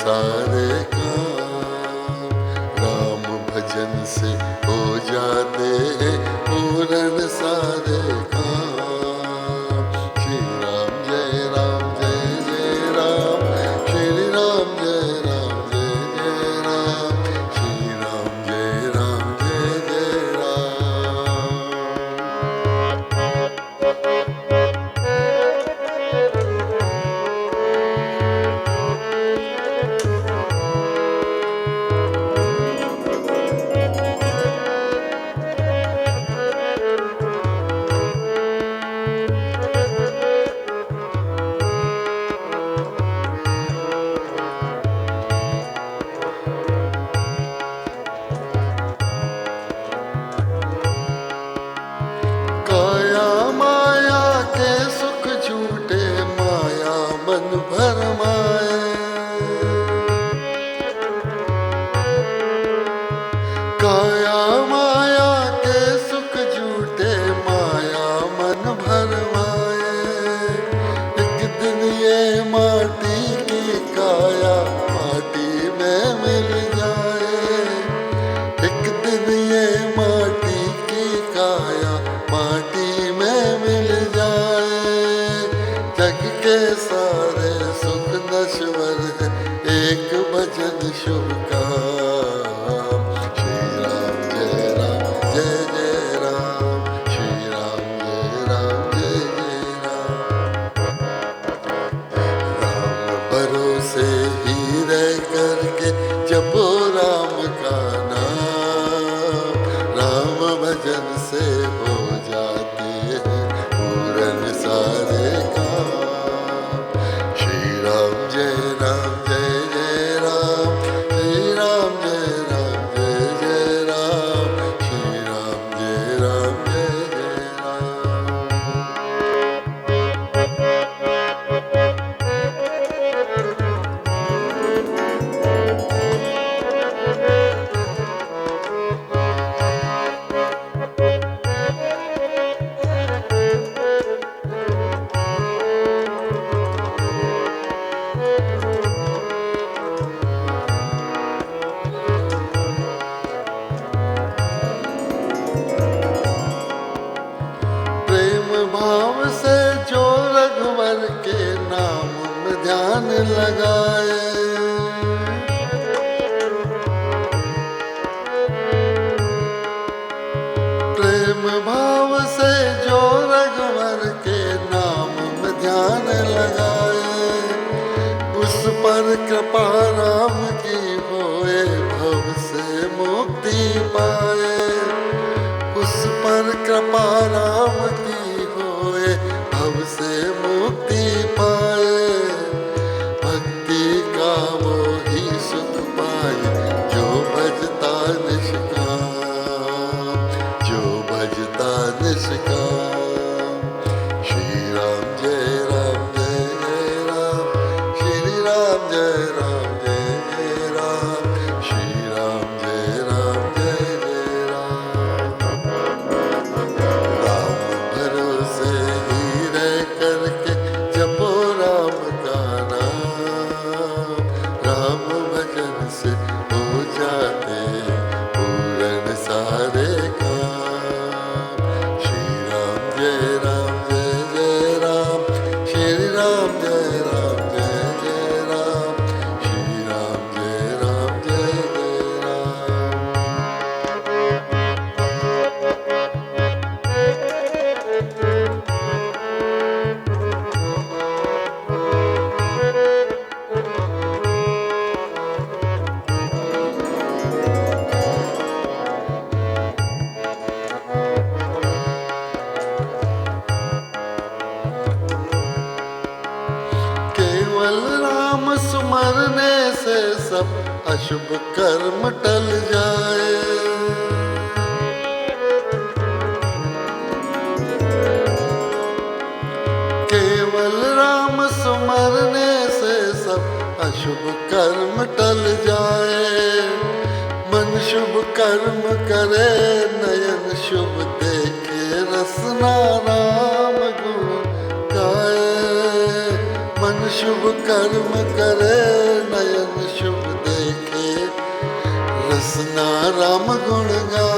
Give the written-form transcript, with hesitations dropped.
सारे काम राम भजन से हो जाते हैं पूर्ण सारे काम। श्री राम जय राम जय जय राम, श्री राम जय राम जय जय राम, श्री राम जय राम जय जय राम। काया माया के सुख झूठे माया मन भरमाए। काया माया के सुख झूठे माया मन भरमाए। एक दिन ये माटी की काया माटी में मिल जाए। एक दिन ये माटी की काया माटी में मिल जाए। जग के सारे सुख नश्वर है एक भजन शुभ काम। श्री राम जय राम जय जय राम, श्री राम जय राम जय जय राम। राम भरोसे ही रह करके जपो राम का नाम। राम भजन से हो जाते हैं पूर्ण सारे काम। श्री राम जय राम जय जय राम, श्री राम जय राम जय जय राम, श्री राम जय राम जय जय राम। प्रेम भाव से जो रघुवर के नाम में ध्यान लगाए। प्रेम भाव से जो रघुवर के नाम में ध्यान लगाए। उस पर कृपा राम की होए भव से मुक्ति पाए। उस पर कृपा राम की होए भव से मुक्ति पाए। भक्ति का वो ही सुख पाए जो भजता निष्काम, जो भजता निष्काम। श्री राम जय राम जय जय राम, श्री राम जय राम जय जय राम, श्री राम जय राम जय जय राम। राम भरोसे ही रह करके जपो राम का नाम। राम भजन से हो जाते पूर्ण सारे काम। श्री राम जय राम जय जय राम, श्री राम जय राम जय जय राम, श्री राम जय राम जय जय राम। केवल राम सुमरने से सब अशुभ कर्म टल जाए। केवल राम सुमरने से सब अशुभ कर्म टल जाए। मन शुभ कर्म करे नयन शुभ देखे रसना राम गुण गाए। मन शुभ कर्म करे नयन शुभ रसना राम गुण गाए।